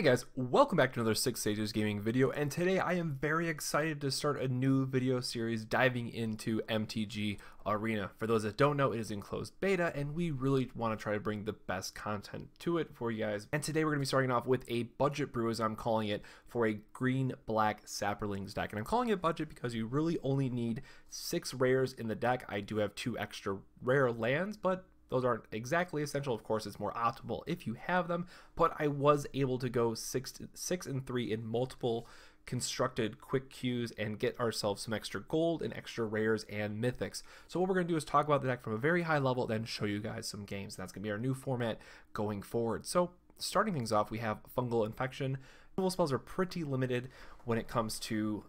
Hey guys, welcome back to another Six Stages Gaming video, and today I am very excited to start a new video series diving into MTG Arena. For those that don't know, it is in closed beta, and we really want to try to bring the best content to it for you guys. And today we're going to be starting off with a budget brew, as I'm calling it, for a green-black Saprolings deck. And I'm calling it budget because you really only need 6 rares in the deck. I do have 2 extra rare lands, but those aren't exactly essential. Of course, it's more optimal if you have them, but I was able to go 6 and 3 in multiple constructed quick queues and get ourselves some extra gold and extra rares and mythics. So what we're going to do is talk about the deck from a very high level, then show you guys some games. That's going to be our new format going forward. So starting things off, we have Fungal Infection. Removal spells are pretty limited when it comes to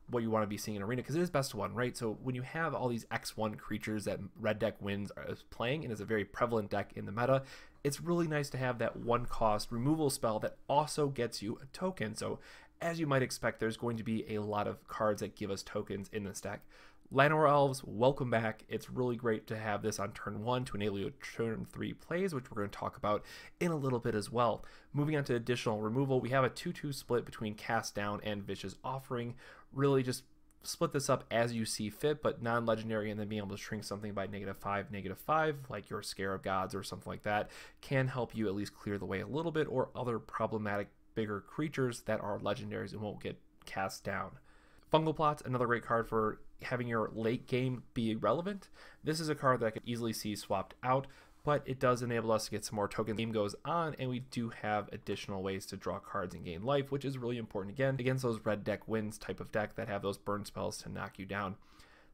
what you want to be seeing in Arena, because it is best of one, right? So when you have all these X1 creatures that red deck wins is playing, and is a very prevalent deck in the meta, it's really nice to have that one cost removal spell that also gets you a token. So as you might expect, there's going to be a lot of cards that give us tokens in this deck. Llanowar Elves, welcome back. It's really great to have this on turn 1 to enable you turn 3 plays, which we're going to talk about in a little bit as well. Moving on to additional removal, we have a 2-2 split between Cast Down and Vicious Offering. Really just split this up as you see fit, but non-legendary, and then being able to shrink something by -5, -5, like your Scarab Gods or something like that, can help you at least clear the way a little bit, or other problematic bigger creatures that are legendaries and won't get cast down. Fungal Plots, another great card for having your late game be relevant. This is a card that I could easily see swapped out, but it does enable us to get some more tokens. Game goes on, and we do have additional ways to draw cards and gain life, which is really important again against those red deck wins type of deck that have those burn spells to knock you down.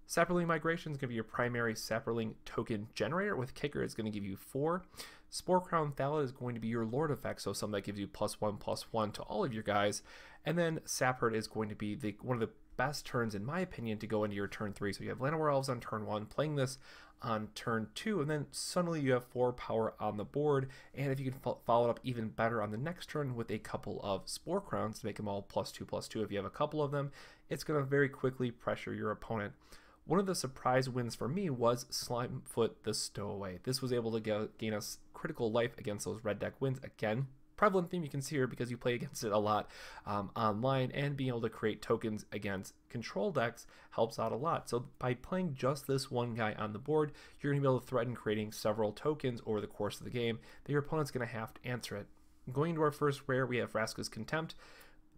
Saproling Migration is going to be your primary Saproling token generator. With Kicker, it's going to give you 4. Sporecrown Thallid is going to be your Lord effect, so something that gives you +1/+1 to all of your guys. And then Sapherd is going to be one of the best turns, in my opinion, to go into your turn 3. So you have Llanowar Elves on turn 1, playing this on turn 2, and then suddenly you have 4 power on the board. And if you can follow it up even better on the next turn with a couple of Spore Crowns to make them all +2/+2, if you have a couple of them, it's going to very quickly pressure your opponent. One of the surprise wins for me was Slimefoot the Stowaway. This was able to gain us critical life against those red deck wins. Again, prevalent theme you can see here because you play against it a lot online, and being able to create tokens against control decks helps out a lot. So by playing just this one guy on the board, you're going to be able to threaten creating several tokens over the course of the game that your opponent's going to have to answer it. Going into our first rare, we have Vraska's Contempt.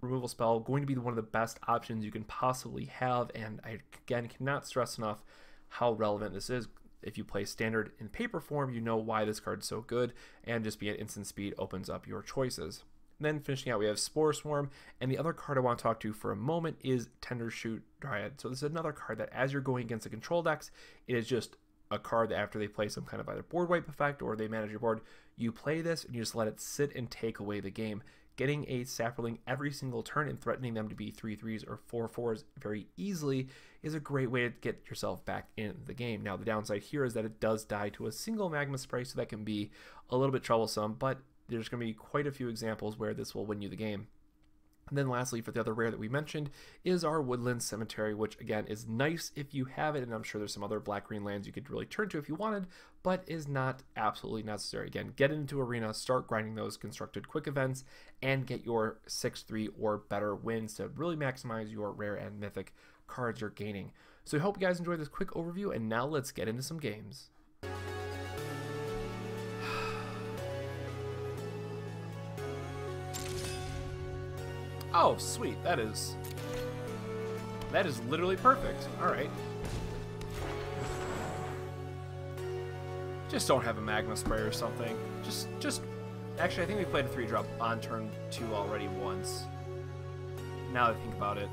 Removal spell, going to be one of the best options you can possibly have, and I again cannot stress enough how relevant this is. If you play standard in paper form, you know why this card's so good, and just being at instant speed opens up your choices. And then finishing out, we have Spore Swarm, and the other card I want to talk to for a moment is Tendershoot Dryad. So this is another card that as you're going against the control decks, it is just a card that after they play some kind of either board wipe effect or they manage your board, you play this and you just let it sit and take away the game. Getting a Saproling every single turn and threatening them to be 3/3s or 4/4s very easily is a great way to get yourself back in the game. Now, the downside here is that it does die to a single magma spray, so that can be a little bit troublesome, but there's going to be quite a few examples where this will win you the game. And then lastly, for the other rare that we mentioned, is our Woodland Cemetery, which again is nice if you have it, and I'm sure there's some other black-green lands you could really turn to if you wanted, but is not absolutely necessary. Again, get into Arena, start grinding those constructed quick events, and get your 6/3 or better wins to really maximize your rare and mythic cards you're gaining. So I hope you guys enjoyed this quick overview, and now let's get into some games. Oh, sweet. That is literally perfect. All right. Just don't have a magma spray or something. Just actually, I think we played a 3-drop on turn 2 already once. Now that I think about it.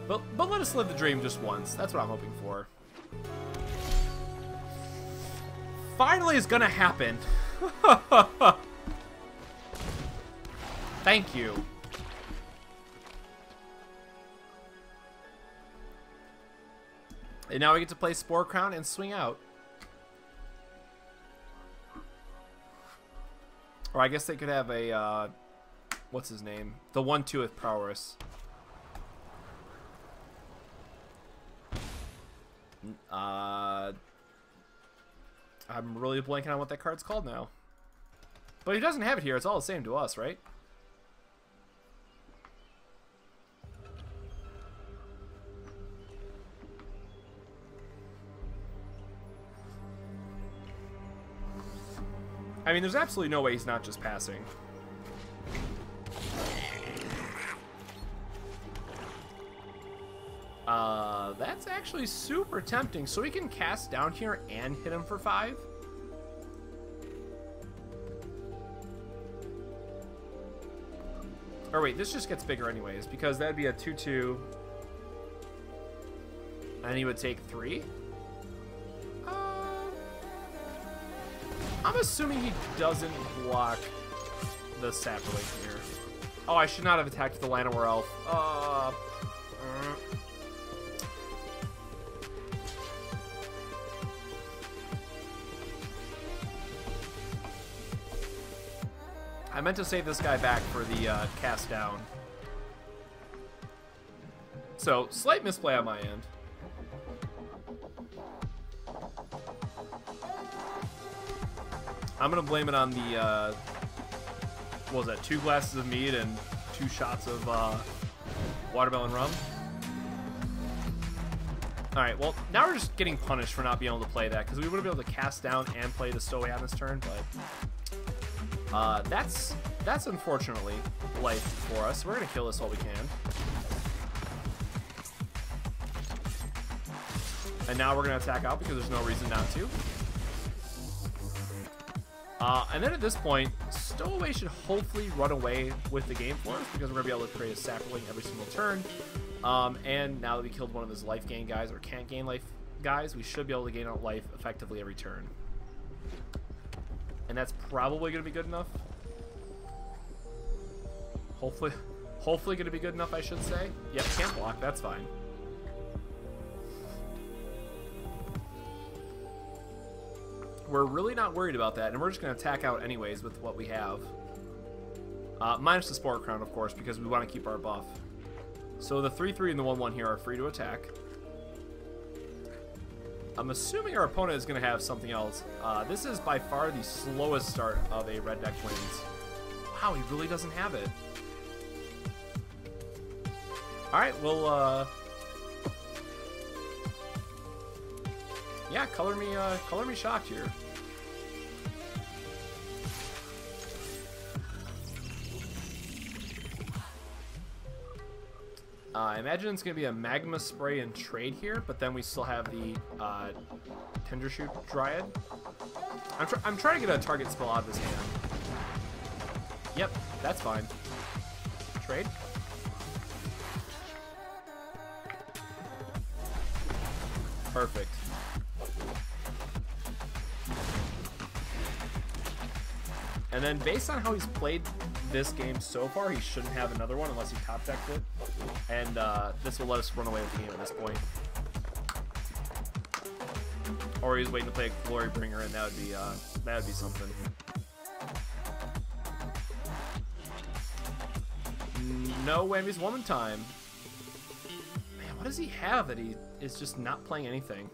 But let us live the dream just once. That's what I'm hoping for. Finally, it's gonna happen. Thank you. And now we get to play Sporecrown and swing out. Or I guess they could have a, what's his name? The 1/2 with prowess. I'm really blanking on what that card's called now. But he doesn't have it here. It's all the same to us, right? I mean, there's absolutely no way he's not just passing. That's actually super tempting. So he can cast down here and hit him for 5. Or wait, this just gets bigger anyways, because that'd be a 2/2. And he would take 3. I'm assuming he doesn't block the Saproling here. Oh, I should not have attacked the Llanowar Elf. I meant to save this guy back for the cast down. So, slight misplay on my end. I'm gonna blame it on the, what was that, 2 glasses of mead and 2 shots of watermelon rum. Alright, well, now we're just getting punished for not being able to play that, because we would have been able to cast down and play the Stowaway on this turn, but that's unfortunately life for us. We're gonna kill this while we can. And now we're gonna attack out because there's no reason not to. And then at this point, Stowaway should hopefully run away with the game for us, because we're going to be able to create a Saproling every single turn. And now that we killed one of his life gain guys, or can't gain life guys, we should be able to gain out life effectively every turn. And that's probably going to be good enough. Hopefully going to be good enough, I should say. Yep, can't block, that's fine. We're really not worried about that, and we're just going to attack out anyways with what we have. Minus the Sporecrown, of course, because we want to keep our buff. So the 3/3 and the 1/1 here are free to attack. I'm assuming our opponent is going to have something else. This is by far the slowest start of a red deck wins. Wow, he really doesn't have it. Alright, well, yeah, color me shocked here. I imagine it's going to be a Magma Spray and trade here, but then we still have the Tendershoot Dryad. I'm trying to get a target spell out of his hand. Yep, that's fine. Trade. Perfect. And then based on how he's played this game so far, he shouldn't have another one unless he top decked it. And this will let us run away with the game at this point. Or he's waiting to play a Glory Bringer, and that would be something. No whammies, woman time. Man, what does he have that he is just not playing anything?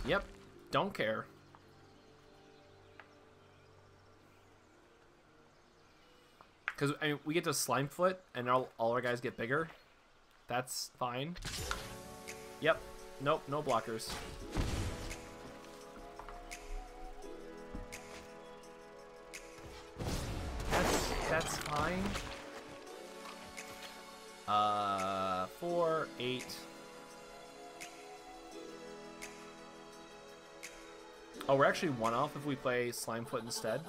Yep, don't care. Because, I mean, we get to Slimefoot, and all our guys get bigger. That's fine. Yep, nope, no blockers. That's fine. 4, 8. Oh, we're actually 1 off if we play Slimefoot instead.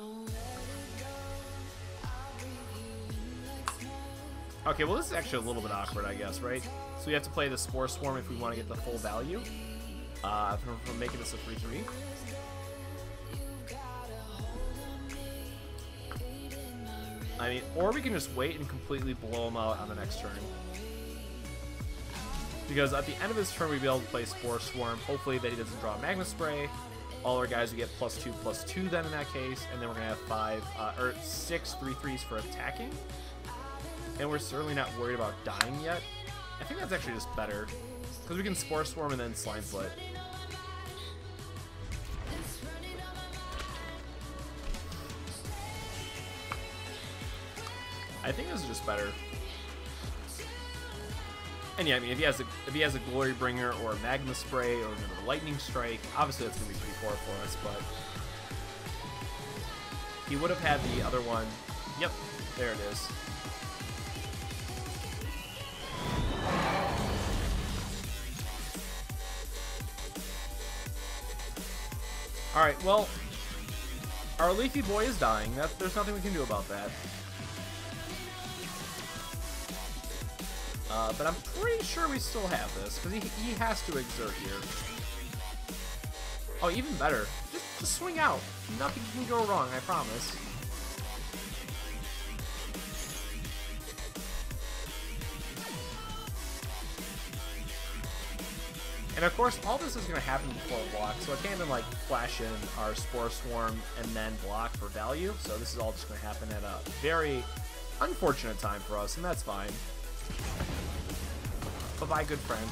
Okay, well this is actually a little bit awkward, I guess, right? So we have to play the Spore Swarm if we want to get the full value. From making this a 3/3. I mean, or we can just wait and completely blow him out on the next turn. Because at the end of his turn, we'd be able to play Spore Swarm. Hopefully that he doesn't draw a Magma Spray. All our guys would get +2/+2 then in that case. And then we're going to have 6 3/3s for attacking. And we're certainly not worried about dying yet. I think that's actually just better. Because we can Spore Swarm and then Slimefoot. I think this is just better. And yeah, I mean, if he has a Glory Bringer or a Magma Spray or another Lightning Strike, obviously that's gonna be pretty poor for us. But he would have had the other one. Yep, there it is. All right, well, our Leafy Boy is dying. There's nothing we can do about that. But I'm pretty sure we still have this, because he has to exert here. Oh, even better. Just swing out. Nothing can go wrong, I promise. And of course, all this is going to happen before block, so I can't even like flash in our Spore Swarm and then block for value. So this is all just going to happen at a very unfortunate time for us, and that's fine. Bye-bye, good friend.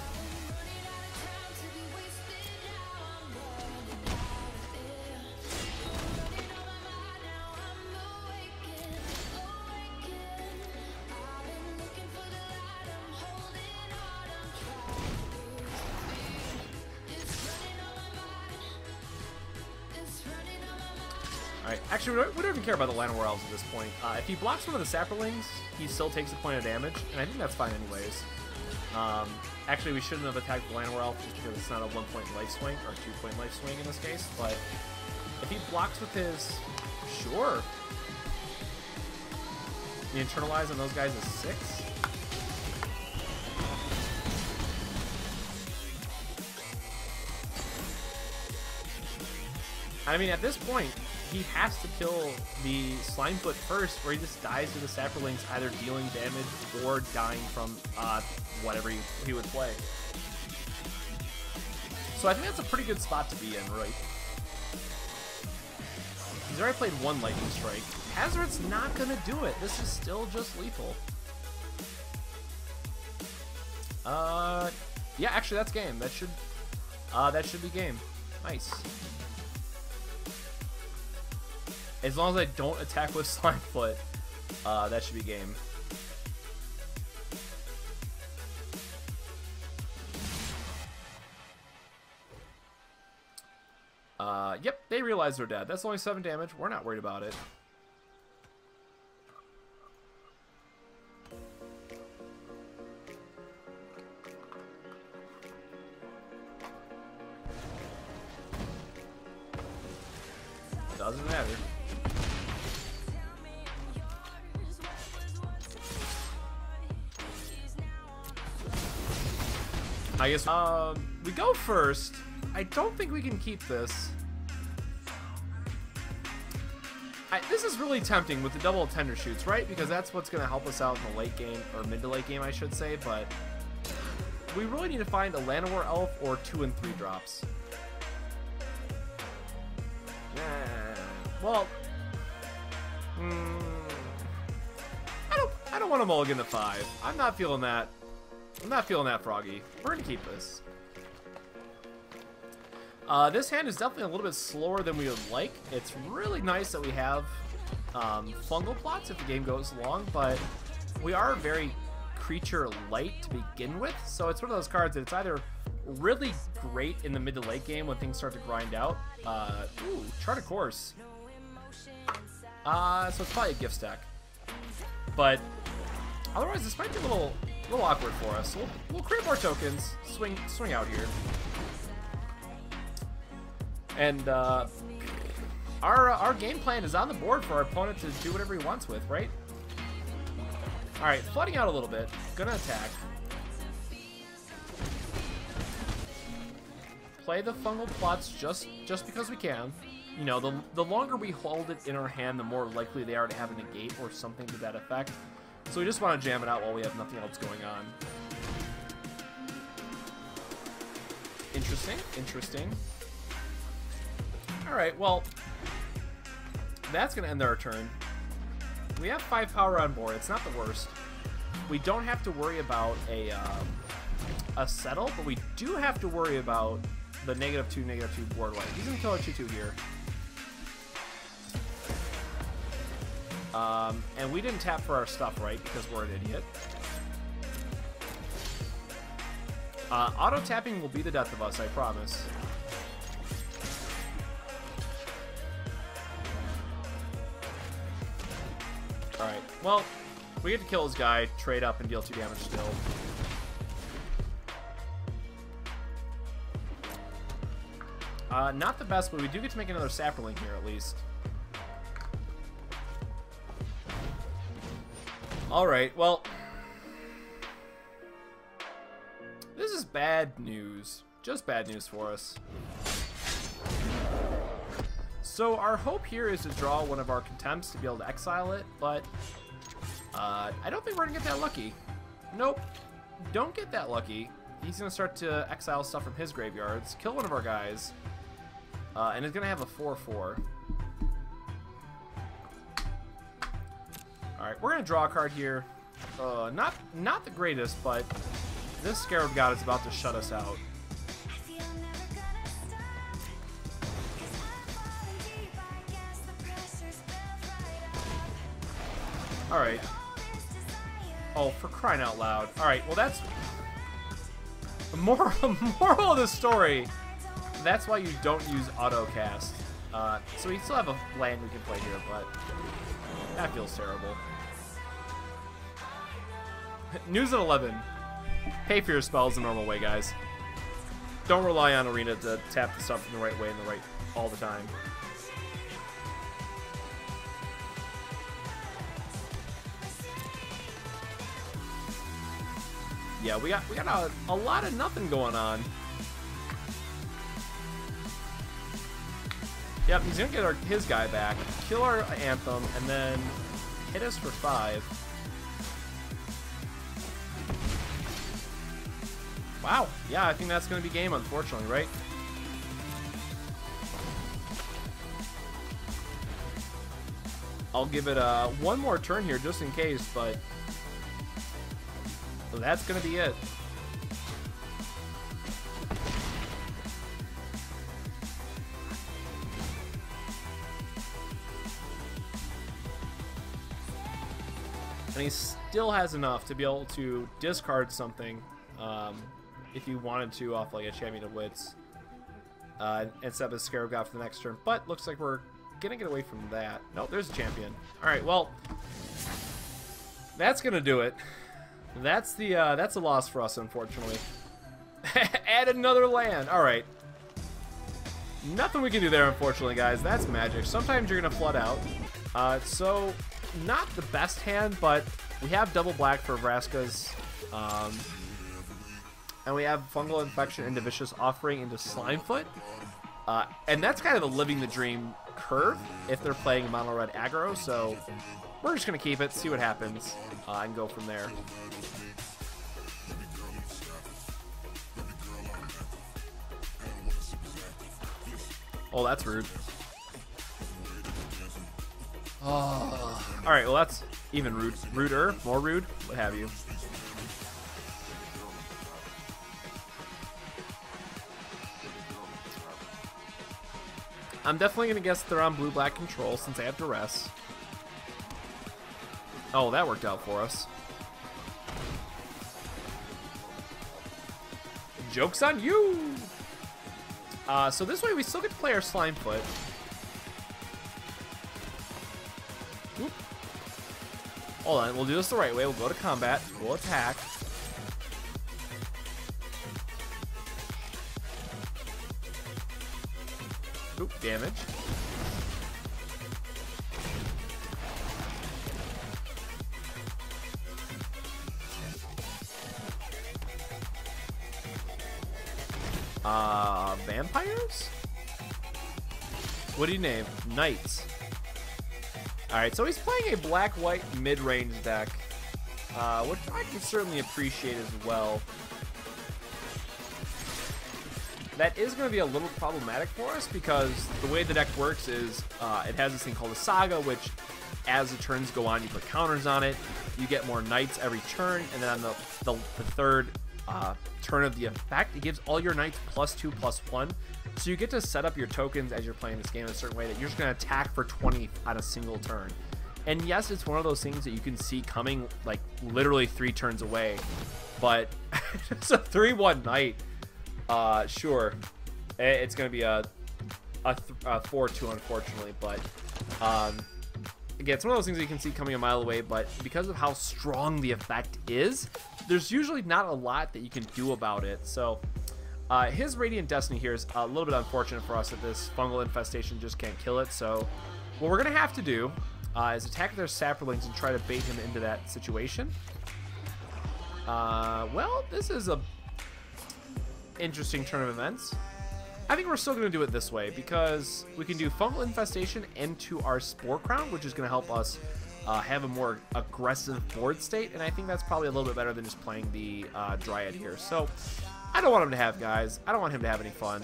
Alright, actually, we don't even care about the Llanowar Elves at this point. If he blocks one of the Saprolings, he still takes a point of damage, and I think that's fine anyways. Actually, we shouldn't have attacked the Llanowar Elf just because it's not a 1-point life swing, or 2-point life swing in this case, but if he blocks with his... Sure. The Internalize on those guys is 6. I mean, at this point, he has to kill the Slimefoot first, or he just dies to the Saprolings, either dealing damage or dying from whatever he would play. So I think that's a pretty good spot to be in, right? He's already played one Lightning Strike. Hazard's not going to do it. This is still just lethal. Yeah, actually, that's game. That should be game. Nice. As long as I don't attack with Slimefoot, that should be game. Yep, they realize they're dead. That's only 7 damage. We're not worried about it. Doesn't matter. I guess we go first. I don't think we can keep this. This is really tempting with the double Tendershoots, right? Because that's what's going to help us out in the late game, or mid to late game, I should say. But we really need to find a Llanowar Elf or 2 and 3 drops. Well, I don't want to mulligan to 5. I'm not feeling that. I'm not feeling that, Froggy. We're gonna keep this. This hand is definitely a little bit slower than we would like. It's really nice that we have Fungal Plots if the game goes long, but we are very creature light to begin with, so it's one of those cards that it's either really great in the mid to late game when things start to grind out. Ooh, Chart a Course. So it's probably a gift stack. But otherwise, this might be a little awkward for us. So we'll create more tokens, swing out here, and our game plan is on the board for our opponent to do whatever he wants with, right? All right, flooding out a little bit. Gonna attack. Play the Fungal Plots just because we can. You know, the longer we hold it in our hand, the more likely they are to have a negate or something to that effect. So we just want to jam it out while we have nothing else going on. Interesting, interesting. Alright, well, that's going to end our turn. We have 5 power on board. It's not the worst. We don't have to worry about a settle, but we do have to worry about the -2/-2 board wipe. He's going to kill a 2/2 here. And we didn't tap for our stuff, right? Because we're an idiot. Auto-tapping will be the death of us, I promise. Alright, well, we get to kill this guy, trade up, and deal 2 damage still. Not the best, but we do get to make another Saproling here, at least. Alright, well... this is bad news. Just bad news for us. So our hope here is to draw one of our Contempts to be able to exile it, but... I don't think we're going to get that lucky. Nope. Don't get that lucky. He's going to start to exile stuff from his graveyards, kill one of our guys, and is going to have a 4/4. Alright, we're going to draw a card here. Not the greatest, but this Scarab God is about to shut us out. Alright. Oh, for crying out loud. Alright, well that's... the moral of the story. That's why you don't use auto-cast. So we still have a land we can play here, but... that feels terrible. News at 11. Pay for your spells the normal way, guys. Don't rely on Arena to tap the stuff in the right way and all the time. Yeah, we got a lot of nothing going on. Yep, he's gonna get his guy back, kill our Anthem, and then hit us for 5. Wow, yeah, I think that's gonna be game, unfortunately, right? I'll give it one more turn here just in case, but so that's gonna be it. And he still has enough to be able to discard something if he wanted to off like a Champion of Wits and set up a Scarab God for the next turn. But looks like we're gonna get away from that. Nope, there's a champion. Alright, well, that's gonna do it. That's a loss for us, unfortunately. Add another land. Alright. Nothing we can do there, unfortunately, guys. That's magic. Sometimes you're gonna flood out. So not the best hand, but we have double black for Vraska's. And we have Fungal Infection into Vicious Offering into Slimefoot. And that's kind of a living the dream curve if they're playing mono red aggro. So we're just going to keep it, see what happens, and go from there. Oh, that's rude. Oh. Alright, well that's even ruder, more rude, what have you. I'm definitely going to guess they're on blue-black control since I have duress. Oh, that worked out for us. Joke's on you! So this way we still get to play our Slimefoot. Oop. Hold on, we'll do this the right way. We'll go to combat. We'll attack. Oop, damage. Vampires? What do you name? Knights. Alright, so he's playing a black-white mid-range deck, which I can certainly appreciate as well. That is going to be a little problematic for us because the way the deck works is it has this thing called a Saga, which as the turns go on, you put counters on it, you get more knights every turn, and then on the third turn of the effect, it gives all your knights +2/+1. So you get to set up your tokens as you're playing this game in a certain way that you're just going to attack for 20 on a single turn. And yes, it's one of those things that you can see coming like literally 3 turns away. But it's a 3-1 knight. Sure, it's going to be a 4-2, unfortunately. But again, it's one of those things that you can see coming a mile away. But because of how strong the effect is, there's usually not a lot that you can do about it. So his Radiant Destiny here is a little bit unfortunate for us that this Fungal Infestation just can't kill it. So what we're going to have to do is attack their Saprolings and try to bait him into that situation. Well, this is a interesting turn of events. I think we're still going to do it this way because we can do Fungal Infestation into our Sporecrown, which is going to help us have a more aggressive board state, and I think that's probably a little bit better than just playing the Dryad here. So I don't want him to have guys. I don't want him to have any fun.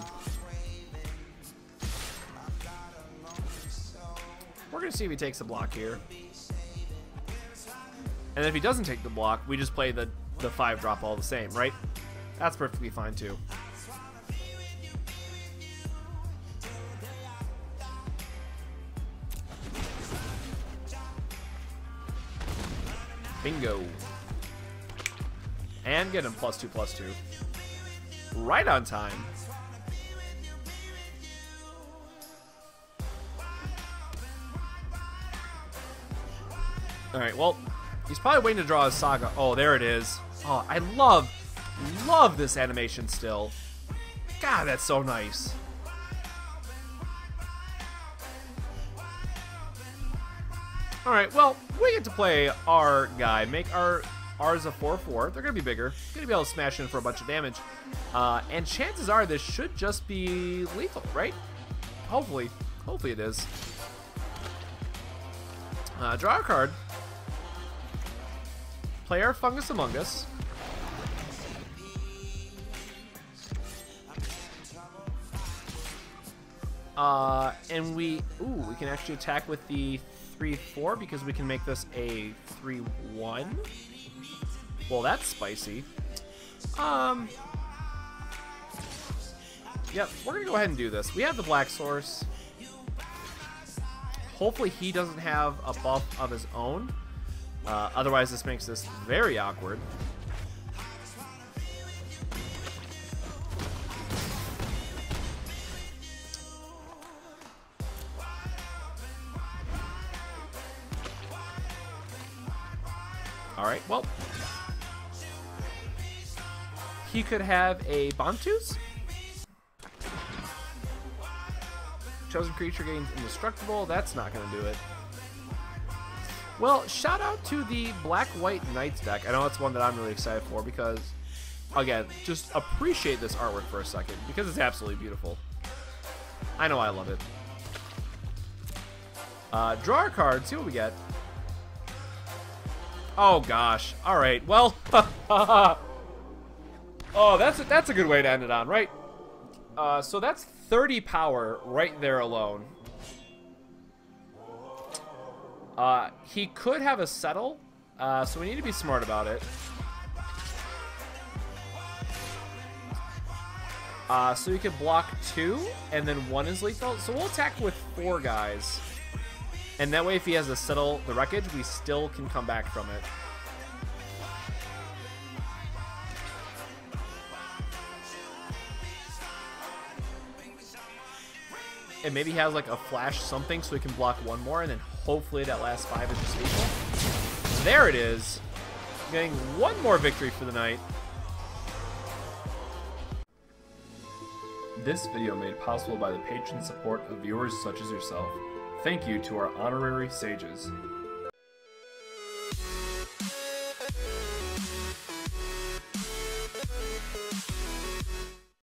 We're going to see if he takes the block here. And if he doesn't take the block, we just play the 5-drop all the same, right? That's perfectly fine too. Bingo. And get him +2/+2. Right on time. Alright, well, he's probably waiting to draw his Saga. Oh, there it is. Oh, I love this animation still. God, that's so nice. Alright, well, we get to play our guy. Make ours a 4/4. They're going to be bigger. Going to be able to smash in for a bunch of damage. And chances are this should just be lethal, right? Hopefully. Hopefully it is. Draw a card. Play our Fungus Among Us. And we can actually attack with the 3/4 because we can make this a 3/1. Well, that's spicy. Yep, we're gonna go ahead and do this. We have the Black Source. Hopefully he doesn't have a buff of his own. Otherwise, this makes this very awkward. Alright, well. He could have a Bantus. Chosen creature gains indestructible. That's not going to do it. Well, shout out to the Black-White Knights deck. I know it's one that I'm really excited for because, again, just appreciate this artwork for a second because it's absolutely beautiful. I know I love it. Draw our card, see what we get. Oh gosh. All right. Well, oh, that's a good way to end it on, right? So that's 30 power right there alone. He could have a settle, so we need to be smart about it. So he could block 2, and then 1 is lethal. So we'll attack with 4 guys. And that way, if he has to settle the wreckage, we still can come back from it. And maybe he has like a flash something so he can block 1 more, and then hopefully that last 5 is just lethal. There it is. Getting 1 more victory for the night. This video made possible by the patron support of viewers such as yourself. Thank you to our honorary sages.